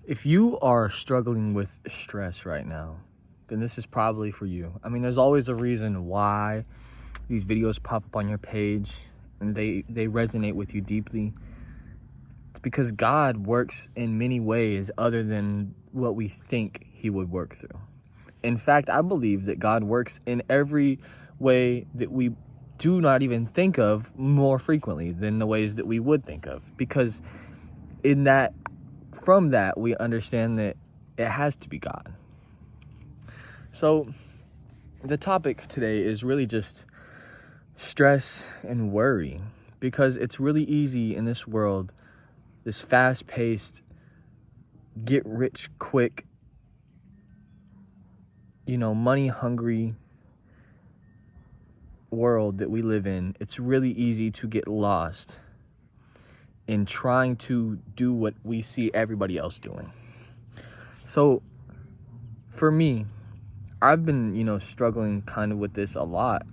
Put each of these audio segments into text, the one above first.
If you are struggling with stress right now, then this is probably for you. I mean, there's always a reason why these videos pop up on your page and they resonate with you deeply. It's because God works in many ways other than what we think he would work through. In fact, I believe that God works in every way that we do not even think of more frequently than the ways that we would think of. Because from that, we understand that it has to be God. So the topic today is really just stress and worry, because it's really easy in this world, this fast-paced, get rich quick, money hungry world that we live in. It's really easy to get lost in trying to do what we see everybody else doing. So for me, I've been, struggling kind of with this a lot.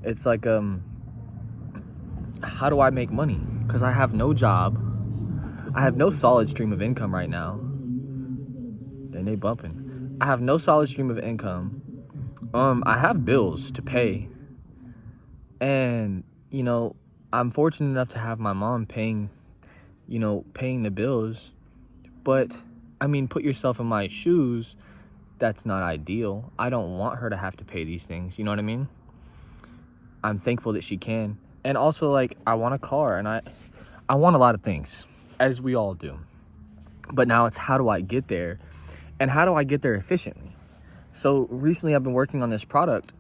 It's like, how do I make money? Because I have no job. I have no solid stream of income right now. Then they bumping. I have no solid stream of income. I have bills to pay. And, I'm fortunate enough to have my mom paying the bills. But, I mean, put yourself in my shoes. That's not ideal. I don't want her to have to pay these things. You know what I mean? I'm thankful that she can. And also, I want a car, and I want a lot of things, as we all do. But now it's, how do I get there? And how do I get there efficiently? So recently I've been working on this product,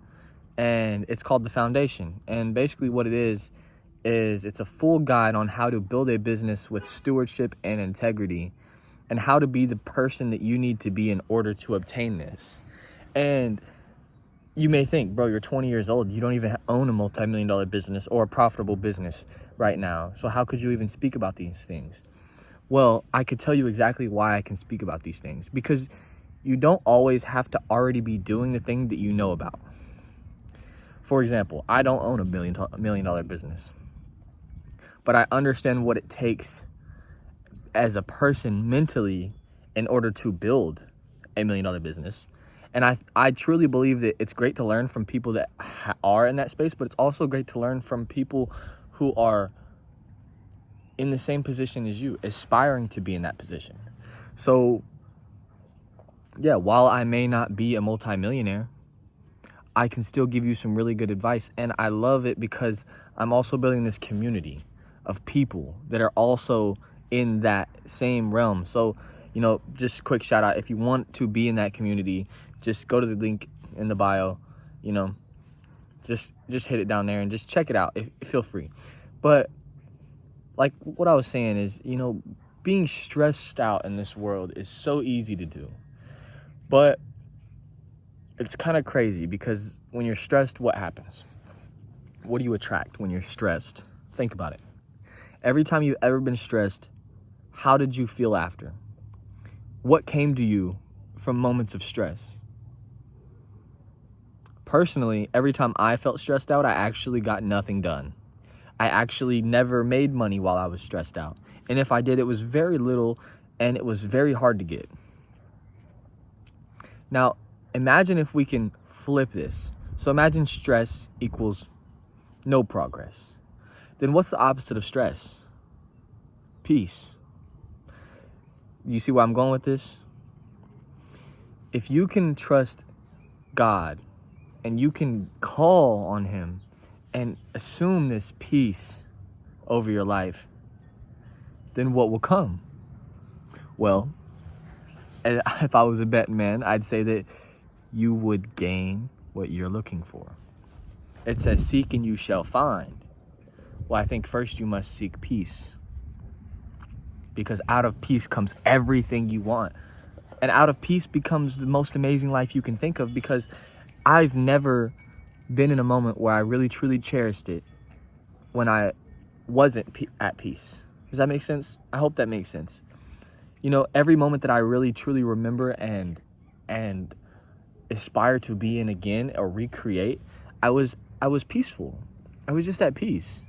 and it's called The Foundation. And basically what it is it's a full guide on how to build a business with stewardship and integrity, and how to be the person that you need to be in order to obtain this. And you may think, bro, you're 20 years old. You don't even own a multi-million-dollar business or a profitable business right now. So how could you even speak about these things? Well, I could tell you exactly why I can speak about these things. Because you don't always have to already be doing the thing that you know about. For example, I don't own a million-dollar business. But I understand what it takes as a person mentally in order to build a million-dollar business. And I truly believe that it's great to learn from people that are in that space, but it's also great to learn from people who are in the same position as you, aspiring to be in that position. So, yeah, while I may not be a multimillionaire, I can still give you some really good advice. And I love it because I'm also building this community of people that are also in that same realm. So, just quick shout out, if you want to be in that community, just go to the link in the bio, just hit it down there and just check it out. Feel free. But like what I was saying is, being stressed out in this world is so easy to do. But it's kind of crazy, because when you're stressed, what happens? What do you attract when you're stressed? Think about it. Every time you've ever been stressed, how did you feel after? What came to you from moments of stress? Personally, every time I felt stressed out, I actually got nothing done. I actually never made money while I was stressed out. And if I did, it was very little, and it was very hard to get. Now, imagine if we can flip this. So imagine stress equals no progress. Then what's the opposite of stress? Peace. You see where I'm going with this? If you can trust God and you can call on him and assume this peace over your life, then what will come? Well, if I was a betting man, I'd say that you would gain what you're looking for. It says, seek and you shall find. Well, I think first you must seek peace. Because out of peace comes everything you want. And out of peace becomes the most amazing life you can think of, because I've never been in a moment where I really truly cherished it when I wasn't at peace. Does that make sense? I hope that makes sense. Every moment that I really truly remember and aspire to be in again or recreate, I was peaceful. I was just at peace.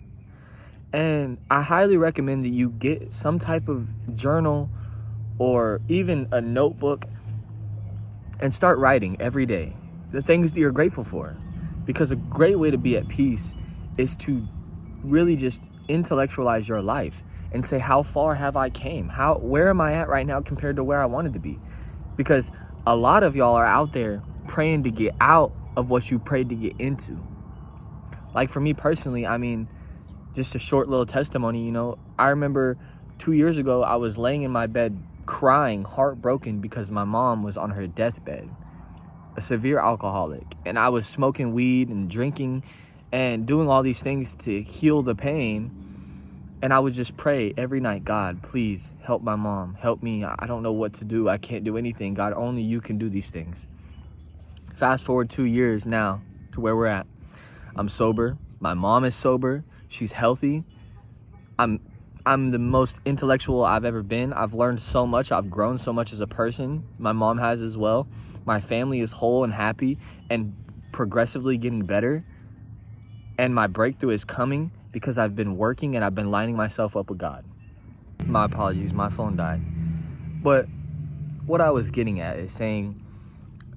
And I highly recommend that you get some type of journal or even a notebook, and start writing every day the things that you're grateful for. Because a great way to be at peace is to really just intellectualize your life and say, how far have I came? Where am I at right now compared to where I wanted to be? Because a lot of y'all are out there praying to get out of what you prayed to get into. Like for me personally, I mean, just a short little testimony, you know, I remember 2 years ago, I was laying in my bed crying, heartbroken, because my mom was on her deathbed, a severe alcoholic, and I was smoking weed and drinking and doing all these things to heal the pain. And I would just pray every night, God, please help my mom, help me. I don't know what to do. I can't do anything. God, only you can do these things. Fast forward 2 years now to where we're at. I'm sober. My mom is sober. She's healthy. I'm the most intellectual I've ever been. I've learned so much. I've grown so much as a person. My mom has as well. My family is whole and happy and progressively getting better. And my breakthrough is coming because I've been working and I've been lining myself up with God. My apologies, my phone died. But what I was getting at is saying,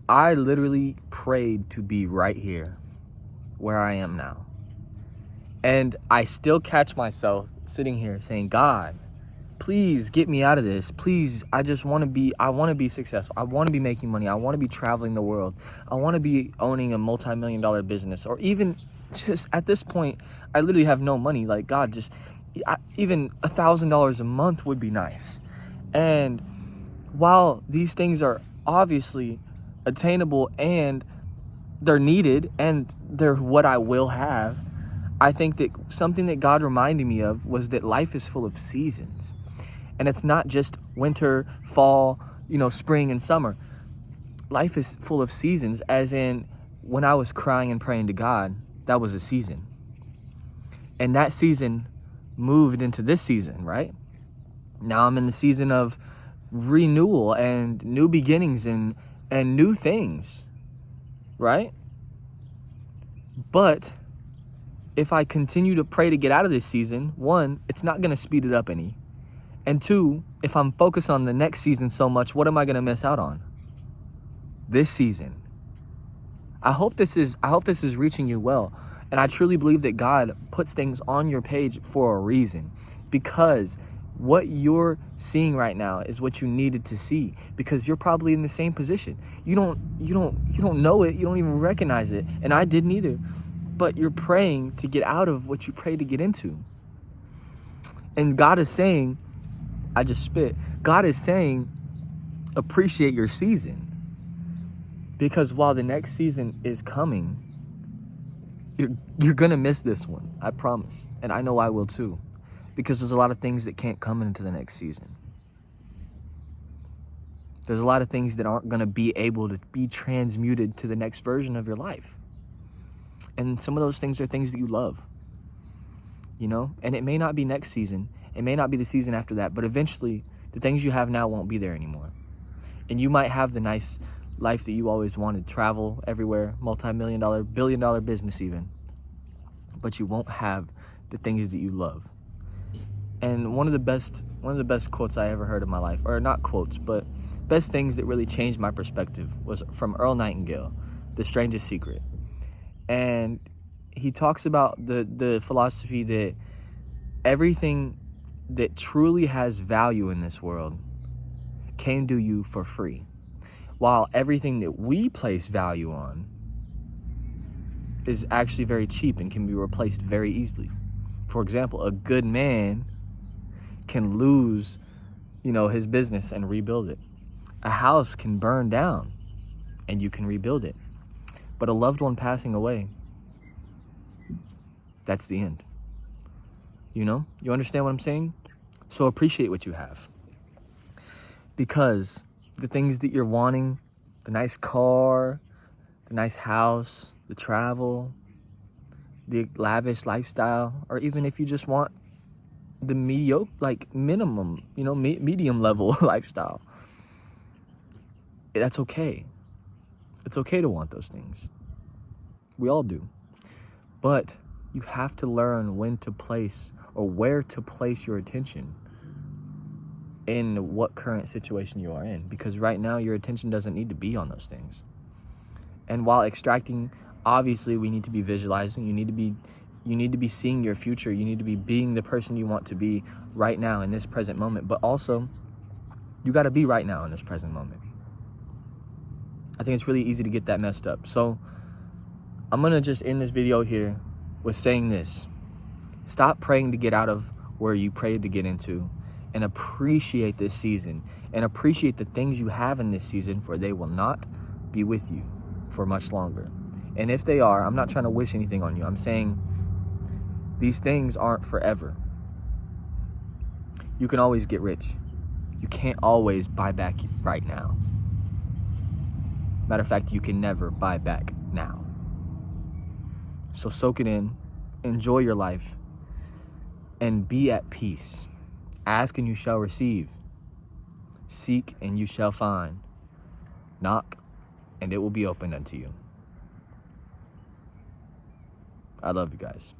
I literally prayed to be right here where I am now. And I still catch myself sitting here saying, God, please get me out of this. Please, I want to be successful. I want to be making money. I want to be traveling the world. I want to be owning a multi-million-dollar business, or even just at this point, I literally have no money. Like, God, even $1,000 a month would be nice. And while these things are obviously attainable and they're needed and they're what I will have, I think that something that God reminded me of was that life is full of seasons. And it's not just winter, fall, spring and summer. Life is full of seasons, as in when I was crying and praying to God, that was a season. And that season moved into this season, right? Now I'm in the season of renewal and new beginnings and new things, right? But if I continue to pray to get out of this season, one, it's not going to speed it up any. And two, if I'm focused on the next season so much, what am I going to miss out on? This season. I hope this is reaching you well. And I truly believe that God puts things on your page for a reason, because what you're seeing right now is what you needed to see, because you're probably in the same position. You don't know it. You don't even recognize it. And I didn't either. But you're praying to get out of what you prayed to get into. And God is saying, I just spit. God is saying, appreciate your season. Because while the next season is coming, you're going to miss this one. I promise. And I know I will too. Because there's a lot of things that can't come into the next season. There's a lot of things that aren't going to be able to be transmuted to the next version of your life. And some of those things are things that you love, and it may not be next season. It may not be the season after that, but eventually the things you have now won't be there anymore. And you might have the nice life that you always wanted, travel everywhere, multi-million-dollar, billion-dollar business even, but you won't have the things that you love. And one of the best quotes I ever heard in my life, or not quotes, but best things that really changed my perspective, was from Earl Nightingale, The Strangest Secret. And he talks about the philosophy that everything that truly has value in this world came to you for free, while everything that we place value on is actually very cheap and can be replaced very easily. For example, a good man can lose, his business and rebuild it. A house can burn down and you can rebuild it. But a loved one passing away, that's the end. You understand what I'm saying? So appreciate what you have. Because the things that you're wanting, the nice car, the nice house, the travel, the lavish lifestyle, or even if you just want the mediocre, minimum, medium level lifestyle, that's okay. It's okay to want those things. We all do. But you have to learn when to place or where to place your attention. in what current situation you are in, because right now your attention doesn't need to be on those things. And while extracting, obviously we need to be visualizing. You need to be seeing your future. You need to be being the person you want to be right now in this present moment. But also, you got to be right now in this present moment. I think it's really easy to get that messed up. So I'm going to just end this video here with saying this. Stop praying to get out of where you prayed to get into, and appreciate this season, and appreciate the things you have in this season, for they will not be with you for much longer. And if they are, I'm not trying to wish anything on you. I'm saying these things aren't forever. You can always get rich. You can't always buy back right now. Matter of fact, you can never buy back now. So soak it in, enjoy your life, and be at peace. Ask and you shall receive. Seek and you shall find. Knock and it will be opened unto you. I love you guys.